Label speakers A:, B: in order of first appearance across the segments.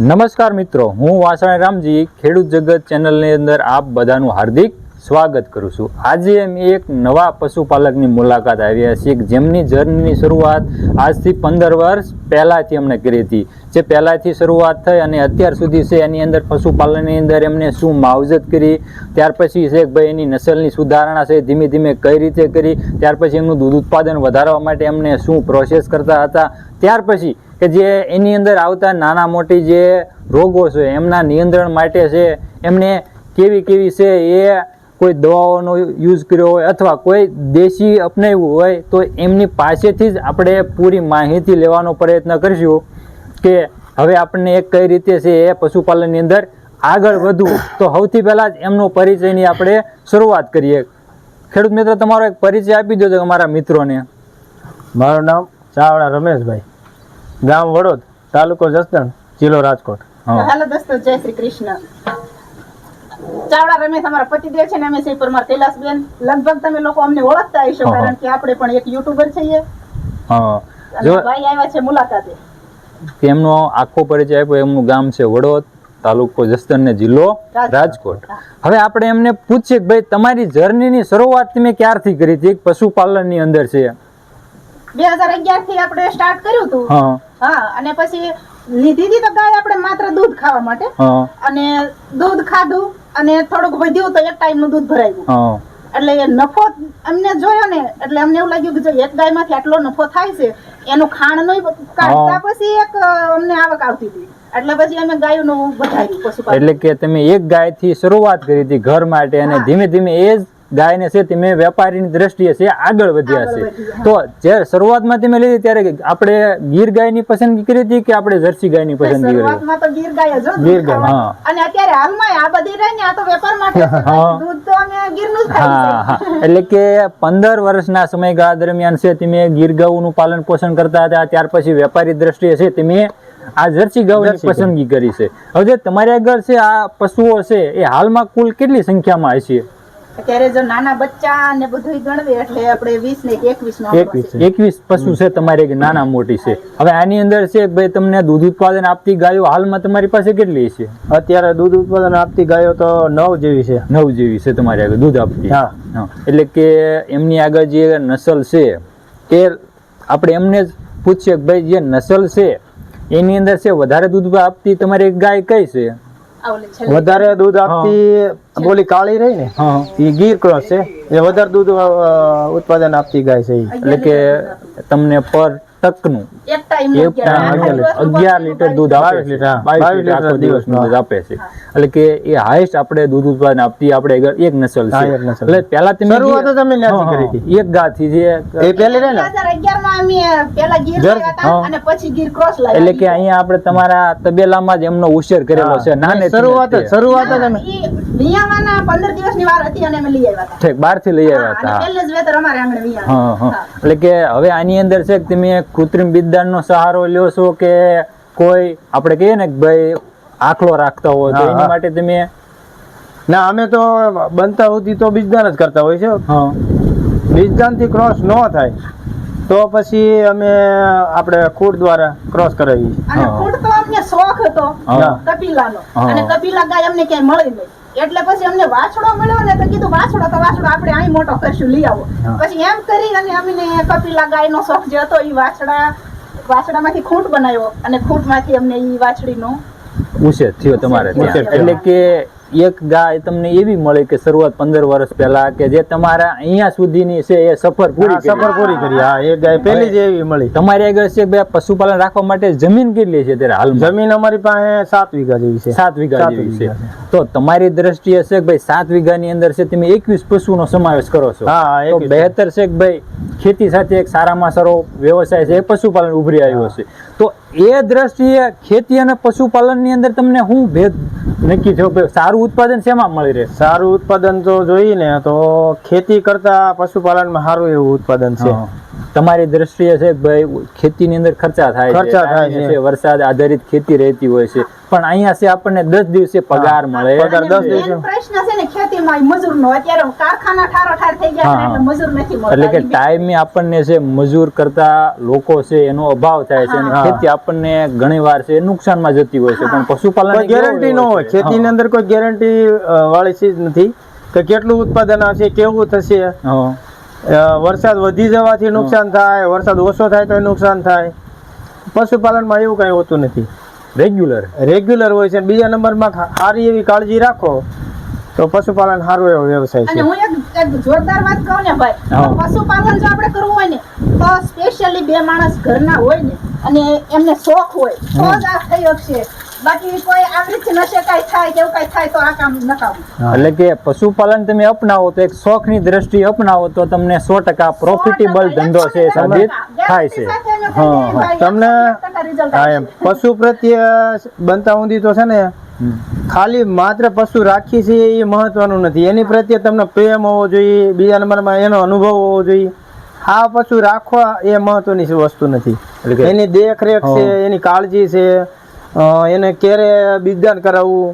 A: નમસ્કાર મિત્રો, હું વાસણા રામજી ખેડૂત જગત ચેનલની અંદર આપ બધાનું હાર્દિક સ્વાગત કરું છું। આજે અમે એક નવા પશુપાલકની મુલાકાત આવ્યા છીએ જેમની જર્નીની શરૂઆત આજથી 15 વર્ષ પહેલાંથી અમને કરી હતી। જે પહેલાંથી શરૂઆત થઈ અને અત્યાર સુધી છે એની અંદર પશુપાલનની અંદર એમને શું માવજત કરી, ત્યાર પછી છે કે ભાઈ એની નસલની સુધારણા છે ધીમે ધીમે કઈ રીતે કરી, ત્યાર પછી એમનું દૂધ ઉત્પાદન વધારવા માટે એમને શું પ્રોસેસ કરતા હતા, ત્યાર પછી કે જે એની અંદર આવતા નાના મોટી જે રોગો છે એમના નિયંત્રણ માટે છે એમને કેવી કેવી છે એ કોઈ દવાઓનો યુઝ કર્યો હોય અથવા કોઈ દેશી અપનાવ્યું હોય તો એમની પાસેથી જ આપણે પૂરી માહિતી લેવાનો પ્રયત્ન કરીશું કે હવે આપણને એક કઈ રીતે છે એ પશુપાલનની અંદર આગળ વધવું। તો સૌથી પહેલાં જ એમનો પરિચયની આપણે શરૂઆત કરીએ। ખેડૂત મિત્ર, તમારો એક પરિચય આપી દો અમારા મિત્રોને।
B: મારું નામ ચાવડા રમેશભાઈ, ગામ વડોદ, તાલુકો જસદણ, જિલ્લો રાજકોટ।
C: હેલો દોસ્તો, જય શ્રી કૃષ્ણ। ચાવડા રમેશ અમારા પતિદેવ છે ને અમે છે પરમાર કૈલાસબેન। લગભગ તમે લોકો અમને ઓળખતા હશો કારણ કે આપણે પણ એક યુટ્યુબર છીએ। જો ભાઈ આવ્યા છે મુલાકાતે,
A: તેમનો આખો પરિચય આપ્યો। એમનું ગામ છે વડોદ, તાલુકો જસદણ ને જિલ્લો રાજકોટ। હવે આપણે એમને પૂછીએ કે ભાઈ તમારી જર્નીની શરૂઆત તમે ક્યારથી કરી હતી પશુપાલનની અંદર છે?
C: 2011 થી આપણે સ્ટાર્ટ કર્યું હતું। હા, અને પછી લીધી હતી તો ગાય આપણે માત્ર દૂધ ખાવા માટે, અને દૂધ ખાધું અને થોડુંક વધ્યું તો એક ટાઈમ નું દૂધ ભરાયું। એટલે એ નફો અમને જોયો ને એટલે અમને એવું લાગ્યું કે જો એક ગાય માંથી આટલો નફો થાય છે એનું ખાણ નું કાઢતા પછી એક અમને આવક આવતી હતી, એટલે પછી અમે ગાયોનું વધાર્યું પશુપાલન।
A: એટલે કે તમે એક ગાય થી શરૂઆત કરી હતી ઘર માટે અને ધીમે ધીમે એ જ ગાયને છે તમે વેપારીની દ્રષ્ટિએ છે આગળ વધ્યા છે। તો જ્યારે શરૂઆતમાં તમે લીધી ત્યારે આપણે ગીર ગાયની પસંદગી કરી હતી કે આપણે જર્સી ગાયની પસંદગી કરી?
C: શરૂઆતમાં તો ગીર ગાય જ હતી।
A: ગીર ગાય,
C: અને અત્યારે હાલમાં આ બધી રહી ને આ તો વેપાર માટે દૂધ તો અમે ગીરનું જ ખાઈએ છીએ।
A: એટલે કે 15 વર્ષના સમયગાળા દરમિયાન છે તમે ગીર ગાયનું પાલન પોષણ કરતા હતા, ત્યાર પછી વેપારી દ્રષ્ટિએ છે તમે આ જર્સી ગાયની પસંદગી કરી છે। હવે જે તમારી આગળ છે આ પશુઓ છે એ હાલમાં કુલ કેટલી સંખ્યામાં હશે?
C: અત્યારે જો નાના બચ્ચા ને બધું ગણવે એટલે આપણે 20 ને 21
A: પશુ છે તમારી નાના મોટી છે। હવે આની અંદર છે ભાઈ તમને દૂધ ઉત્પાદન આપતી ગાયો હાલમાં તમારી પાસે કેટલી છે?
B: અત્યારે દૂધ ઉત્પાદન આપતી ગાયો તો 9 જેવી છે।
A: 9 જેવી છે તમારી આગળ દૂધ આપતી। એટલે કે એમની આગળ જે નસલ છે કે આપણે એમને જ પૂછીએ કે ભાઈ જે નસલ છે એની અંદર છે વધારે દૂધ આપતી તમારી ગાય કઈ છે?
B: વધારે દૂધ આપતી બોલી કાળી રહી ને એ ગીર ક્રોસ છે, એ વધારે દૂધ ઉત્પાદન આપતી ગાય છે।
A: એટલે કે તમને પર ટકનું
C: એક ટાઈમ
A: 11 લીટર દૂધ આપે છે, 22 લીટર દિવસનું દૂધ આપે છે। એટલે કે એ હાઈએસ્ટ આપણે દૂધ ઉત્પાદન આપતી આપણે એક નસલ છે। એટલે પહેલા તમે
B: શરૂઆત તમે ત્યાંથી કરી હતી
A: એક ગાથી જે
B: એ પહેલી રહે ને
C: 2011 માં અમે પહેલા ગીર લાવ્યા હતા અને પછી ગીર ક્રોસ લાવ્યા।
A: એટલે કે અહીંયા આપણે તમારા તબેલામાં જ એમનો ઉછેર કરેલો છે નાને
B: શરૂઆત તમે
C: વિયાવાના 15 દિવસની વાર હતી અને અમે લઈ આવ્યા હતા।
A: ઠીક, બહારથી લઈ આવ્યા હતા।
C: પહેલે જ વેતર અમારે આંગણે વિયા।
A: એટલે કે હવે આની અંદર છે કે તમે કૃત્રિમ બિયારણનો સહારો લ્યો છો કે કોઈ આપણે કહીએ ને કે ભાઈ આખલો રાખતા હોય તો એની માટે તમે?
B: ના, અમે તો બનતા હોતી તો બીજદાન જ કરતા હોય છે। બીજદાન થી ક્રોસ ન થાય તો પછી અમે આપણે ખૂટ દ્વારા ક્રોસ કરાવીએ છીએ।
C: અને ખૂટ તો અમને શોખ હતો કપિલાનો, અને કપિલા ગાય અમને ક્યાંય મળી નહીં એટલે પછી અમને વાછડો મળ્યો ને તો કીધું વાછડો આપણે અહીં મોટો કરશું, લઈ આવો। પછી એમ કરી અને અમને કપિલા ગાયનો શોખ જે હતો એ વાછડામાંથી ખૂંટ બનાવ્યો અને ખૂંટમાંથી અમને એ વાછડીનો
A: ઉછેર થયો તમારે। એટલે કે એક ગાય તમને એવી મળી કે શરૂઆત 15 વર્ષ પહેલા કે જે તમારા અહીંયા સુધીની છે એ સફર પૂરી
B: કરી। હા, એક ગાય પહેલી જ એવી મળી।
A: તમારી આગળ છે બે પશુપાલન રાખવા માટે જમીન કેટલી છે ત્યારે હાલ?
B: જમીન અમારી પાસે 7 વીઘા જેવી છે।
A: 7 વીઘા જેવી છે। તો તમારી દ્રષ્ટિએ છે કે ભાઈ 7 વીઘાની અંદર છે તમે 21 પશુનો સમાવેશ કરો છો। તો બહેતર છે કે ભાઈ ખેતી સાથે એક સારામાં સારો વ્યવસાય છે એ પશુપાલન ઉભરી આવ્યો છે। તો એ દ્રષ્ટિએ ખેતી અને પશુપાલનની અંદર તમને શું ભેદ નક્કી થયો? સારું ઉત્પાદન શેમાં મળી રહે?
B: સારું ઉત્પાદન તો જોઈએ ને તો ખેતી કરતા પશુપાલનમાં સારું એવું ઉત્પાદન છે।
A: તમારી દ્રષ્ટિએ છે ભાઈ ખેતીની અંદર ખર્ચા થાય છે, વરસાદ આધારિત ખેતી રહેતી હોય છે, પણ અહીંયા છે આપણને 10 દિવસે પગાર મળે।
C: પ્રશ્ન છે ને ખેતીમાં નો મજૂર નો અત્યારે કારખાના ઠાર થઈ ગયા છે, એટલે મજૂર નથી મળતા.
A: એટલે કે ટાઈમે આપણને છે મજૂર કરતા લોકો છે એનો અભાવ થાય છે અને ખેતી આપણને ઘણી વાર છે નુકસાનમાં જતી હોય છે, પણ પશુપાલન
B: કોઈ ગેરંટી ન હોય. ખેતીની અંદર કોઈ ગેરંટી વાળી ચીજ નથી કે કેટલું ઉત્પાદન આવશે, કેવું થશે. વરસાદ વધી જવાથી નુકસાન થાય, વરસાદ ઓછો થાય તો નુકસાન થાય. પશુપાલનમાં એવું કઈ હોતું નથી, રેગ્યુલર હોય છે. બીજા નંબરમાં સારી એવી કાળજી રાખો તો પશુપાલન સારો એવો વ્યવસાય
C: અને
B: છે.
C: હું એક જોરદાર વાત કહું ને ભાઈ, પશુપાલન જો આપણે કરવું હોય ને તો સ્પેશિયલી 2 માણસ ઘરના હોય ને અને એમને શોખ હોય તો જ આ થઈ શકશે. બાકી કોઈ આવી રીતે નશે કાંઈ થાય કે એવું કાંઈ થાય તો આ કામ નકામું.
A: એટલે કે પશુપાલન તમે અપનાવો તો એક શોખની દ્રષ્ટિએ અપનાવો તો તમને 100% પ્રોફિટેબલ ધંધો છે સાબિત થાય છે.
B: તમને પશુ પ્રત્યે બનતા ઊંધી તો છે ને ખાલી માત્ર પશુ રાખી છે એ મહત્વનું નથી, એની પ્રત્યે તમને પ્રેમ હોવો જોઈએ. બીજા નંબરમાં એનો અનુભવ હોવો જોઈએ. આ પશુ રાખવા એ મહત્વની વસ્તુ નથી, એની દેખરેખ છે, એની કાળજી છે, એને ક્યારે બીજદાન કરાવવું,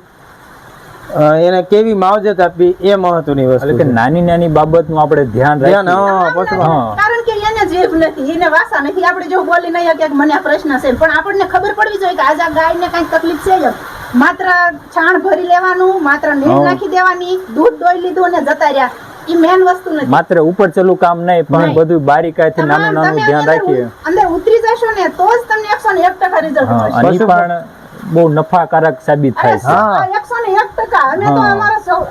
B: એને કેવી માવજત આપવી એ મહત્વની વસ્તુ.
A: એટલે કે નાની બાબતનું આપણે ધ્યાન રાખીએ.
C: કારણ કે એને જીભ નથી, એને વાસા નથી. આપણે જો બોલી નહીં કે મને આ પ્રશ્ન છે, પણ આપણને ખબર પડવી જોઈએ કે આજે આ ગાયને કઈ તકલીફ છે જ. માત્ર છાણ ભરી લેવાનું, માત્ર નીર નાખી દેવાની, દૂધ દોઈ લીધું અને જતા રહ્યા, એ મેન વસ્તુ નથી.
A: માત્ર ઉપર ચલું કામ નહીં, પણ બધું બારીકાઈથી નાનું ધ્યાન રાખીએ.
C: અંદર ઉતરી જશો ને તો જ તમને 101% રિઝલ્ટ મળશે.
A: અને પણ બહુ નફાકારક સાબિત થાય છે.
C: 101%. અમે તો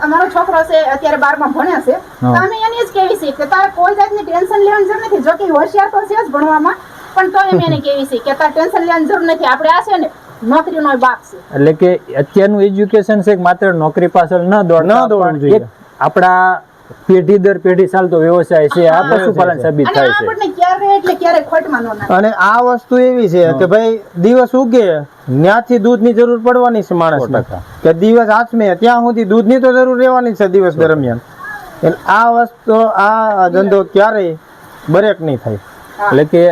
C: અમારો છોકરો છે અત્યારે 12માં ભણે છે, તો અમે એને જ કહેવી છે કે તારે કોઈ જાતની ટેન્શન લેવાની જરૂર નથી. જો કે હોશિયાર તો છે જ ભણવામાં, પણ તો એમ એને કહેવી છે કે તારે ટેન્શન લેવાની જરૂર નથી. આપણે આ છે ને નોકરીનો બાપ છે.
A: એટલે કે અત્યારનું એજ્યુકેશન છે માત્ર નોકરી પાછળ ન દોડવું જોઈએ. આપણા પેઢી દર પેઢી ચાલતો વ્યવસાય છે આ પશુપાલન સાબિત થાય છે.
C: આપણને ક્યારે એટલે ક્યારે ખોટમાં ન નાખે.
B: અને આ વસ્તુ એવી છે કે ભાઈ દિવસ ઉગે ત્યાંથી દૂધની જરૂર પડવાની છે માણસને, કે દિવસ આથમે ત્યાં સુધી દૂધની તો જરૂર રહેવાની છે દિવસ દરમિયાન. એટલે આ વસ્તુ આ ધંધો ક્યારેય બ્રેક નહીં થાય.
A: એટલે કે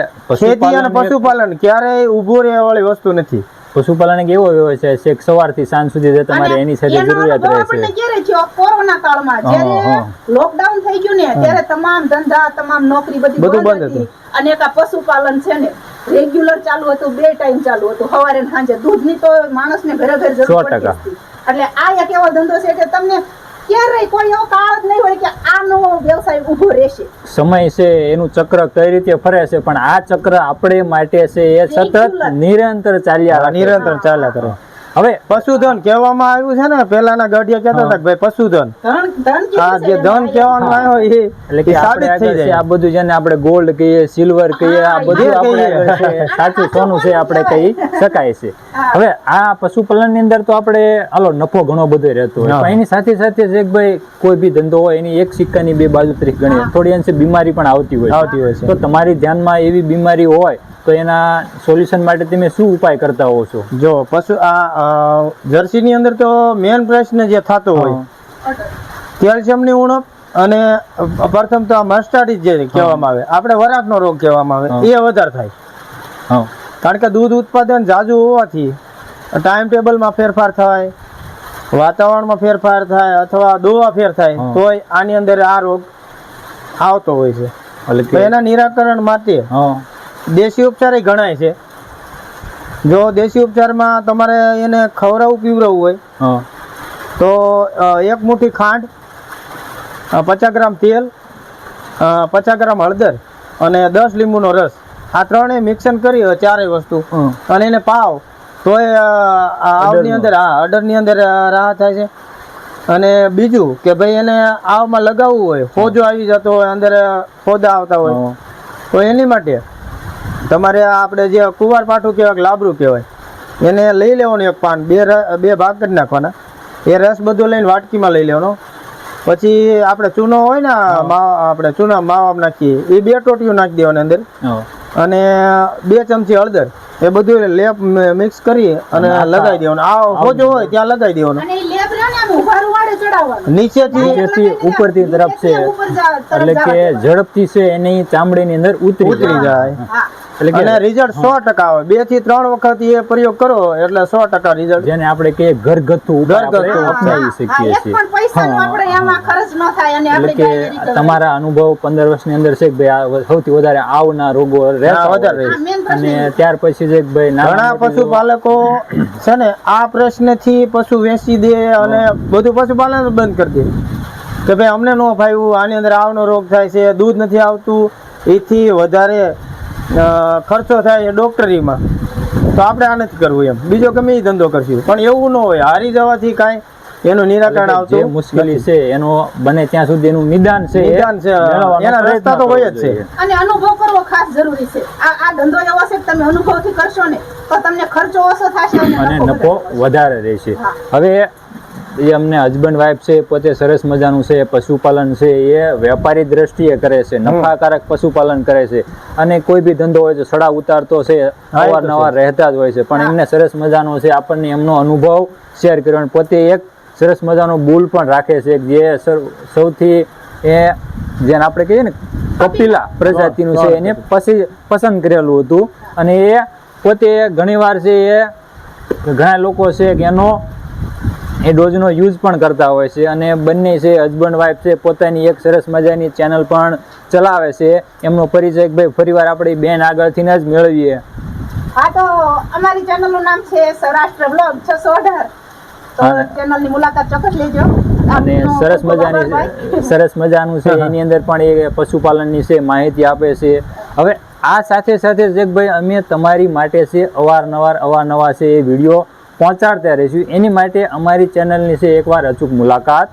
B: ખેતી અને પશુપાલન ક્યારેય ઊભું રહેવા વાળી વસ્તુ નથી.
A: પશુપાલન એક એવો વ્યવસાય છે કે સવારથી સાંજ સુધી તમારે એની સાથે જરૂરિયાત રહે છે.
C: ક્યારે થયો? કોરોના કાળમાં જ્યારે લોકડાઉન થઈ ગયું ને ત્યારે તમામ ધંધા, તમામ નોકરી બધી બંધ હતી. અને એક આ પશુપાલન છે ને રેગ્યુલર ચાલુ હતું, 2 ટાઈમ ચાલુ હતું, સવારે અને સાંજે. દૂધની તો માણસને ઘરે ઘરે જરૂર પડતી હતી. એટલે આ એક એવો ધંધો છે કે તમને ક્યારેય કોઈ એવો કાળ જ નહીં હોય કે આનો વ્યવસાય ઊભો રહેશે.
A: સમય છે એનું ચક્ર કઈ રીતે ફરે છે, પણ આ ચક્ર આપણે માટે છે એ સતત નિરંતર ચાલ્યા કરે. હવે
B: પશુધન કહેવામાં આવ્યું છે ને, પેલાના ગઢિયા કહેતા હતા કે ભાઈ પશુધન, આ જે ધન કહેવાનું આવ્યો એ
A: એટલે કે સાબિત થઈ જાય. આ બધું જેને આપણે ગોલ્ડ કહીએ, સિલ્વર કહીએ, આ બધું આપણે સાચું સોનું છે આપણે કહી શકાય છે. હવે આ પશુપાલન ની અંદર તો આપણે હાલો નફો ઘણો બધો રહેતો હોય, પણ એની સાથે સાથે એક ભાઈ કોઈ બી ધંધો હોય એની એક સિક્કાની 2 બાજુ તરીકે ગણીએ, થોડી અંશે બીમારી પણ આવતી હોય છે. તો તમારી ધ્યાનમાં એવી બીમારી હોય તો એના સોલ્યુશન માટે તમે શું ઉપાય કરતા હો છો?
B: જો પશુ આ જર્સીની અંદર તો મેન પ્રશ્ન જે થતો હોય કેલ્શિયમની ઉણપ, અને પ્રથમ તો આ મસ્ટાર્ડિસ જે કહેવામાં આવે, આપણે વરાકનો રોગ કહેવામાં આવે, એ વધારે થાય. કારણ કે દૂધ ઉત્પાદન ઝાઝું હોવાથી ટાઈમ ટેબલમાં ફેરફાર થાય, વાતાવરણમાં ફેરફાર થાય, અથવા દોવા ફેર થાય તોય આની અંદર આ રોગ આવતો હોય છે. એટલે એના નિરાકરણ માટે દેશી ઉપચાર ગણાય છે. જો દેશી ઉપચારમાં તમારે એને ખવડાવવું પીવડાવવું હોય તો 1 મુઠ્ઠી ખાંડ, 50 ગ્રામ તેલ, 50 ગ્રામ હળદર અને 10 લીંબુનો રસ, આ 3 મિક્સન કરી 4 વસ્તુ અને એને પાવ તો આવની અંદર અડરની અંદર રાહત થાય છે. અને બીજું કે ભાઈ એને આવમાં લગાવવું હોય, ફોજો આવી જતો હોય, અંદર ફોદા આવતા હોય, તો એની માટે તમારે આપણે જે કુંવાર પાઠું કહેવાય, લાબરું કહેવાય, એને લઈ લેવાનું 1 પાન, 2 ભાગ કરી નાખવાના. એ રસ બધું લઈને વાટકીમાં લઈ લેવાનો. પછી આપણે ચૂનો હોય ને આપણે ચૂના માવા નાખીએ, એ 2 ટોટીઓ નાખી દેવાની અંદર, અને 2 ચમચી હળદર, એ બધું લેપ મિક્સ કરી અને લગાવી દેવાનું. આ હોજો હોય ત્યાં લગાવી દેવાનું.
A: નીચેથી ઉપરથી તરફ છે, એટલે કે ઝડપથી છે એની ચામડીની અંદર ઉતરી જાય. એટલે કે
B: અને રિઝલ્ટ 100% આવે. 2 થી 3 વખત એ પ્રયોગ કરો એટલે 100% રિઝલ્ટ.
A: જેને આપણે કહીએ ઘરગથ્થુ ઉપાય આપણે
B: ઘરગથ્થુ.
A: અપનાવી શકીએ
C: એક
A: છીએ.
C: પણ પૈસાનો આપણે એમાં ખર્ચ ન થાય અને
A: એટલે
C: આપણે
A: કે
C: ગાય recover
A: તમારા અનુભવ 15 વર્ષની અંદર છે કે ભાઈ આ સૌથી વધારે આવના રોગો રહેતા
B: વધારે
A: હોય.
C: આ main પ્રશ્ન
A: અને ત્યાર પછી છે કે ભાઈ નાના
B: ઘણા
A: મોટી
B: પશુપાલકો છે ને આ પ્રશ્નથી પશુ વેચી દે અને બધું પશુપાલન જ બંધ કરી દે કે ભાઈ અમને નો ફાવ્યું, આની અંદર આવનો રોગ થાય છે, દૂધ નથી આવતું, એથી વધારે ખર્ચો થાય ડોક્ટરીમાં, તો આપણે આ નથી કરવું એમ, બીજો ગમે એ ધંધો કરશું. પણ એવું ન હોય, હારી જવાથી કાંઈ એનું નિરાકરણ
A: જે
B: આવતું
A: મુશ્કેલી છે એનો બને ત્યાં સુધી એનું નિદાન છે એ
B: નિદાન છે,
A: મેળવવાનો
B: એના
A: પ્રયત્ન
B: રસ્તા તો હોય જ
A: કરવો
B: છે.
A: જોઈએ.
C: અને અનુભવ કરવો ખાસ જરૂરી છે. આ ધંધો એવો છે કે તમે અનુભવથી કરશો ને તો તમને ખર્ચો ઓછો થશે
A: અને
C: અને
A: નફો વધારે રહેશે.
C: હા.
A: હવે એ અમને હસબન્ડ વાઈફ છે, પોતે સરસ મજાનું છે, પશુપાલન છે એ વેપારી દ્રષ્ટિએ કરે છે, નફાકારક પશુપાલન કરે છે. અને કોઈ બી ધંધો હોય તો સડા ઉતાર તો છે અવારનવાર રહેતા જ હોય છે, પણ એમને સરસ મજાનો છે આપણને એમનો અનુભવ શેર કર્યો. અને પોતે એક સરસ મજાનો બુલ પણ રાખે છે જે સૌથી જેને આપણે કહીએ ને કપિલા પ્રજાતિનું છે એને પછી પસંદ કરેલું હતું. અને એ પોતે ઘણીવાર છે એ ઘણા લોકો છે કે એનો એ ડોઝનો યુઝ પણ કરતા હોય છે. અને બંને છે હસબન્ડ વાઈફ છે પોતાની એક સરસ મજાની ચેનલ પણ ચલાવે છે. એમનો પરિચય ભાઈ ફરીવાર આપણે બેન આગળથી જ મેળવીએ.
C: હા, તો અમારી ચેનલનું નામ છે સૌરાષ્ટ્ર બ્લોગ 618. તો ચેનલની મુલાકાત ચોક્કસ લેજો.
A: અને સરસ મજાનું છે એની અંદર પણ એ પશુપાલનની છે માહિતી આપે છે. હવે આ સાથે સાથે જગભાઈ અમે તમારી માટે છે અવારનવાર છે એ વિડીયો પહોંચાડતા રહીશું. એની માટે અમારી ચેનલની છે એકવાર અચૂક મુલાકાત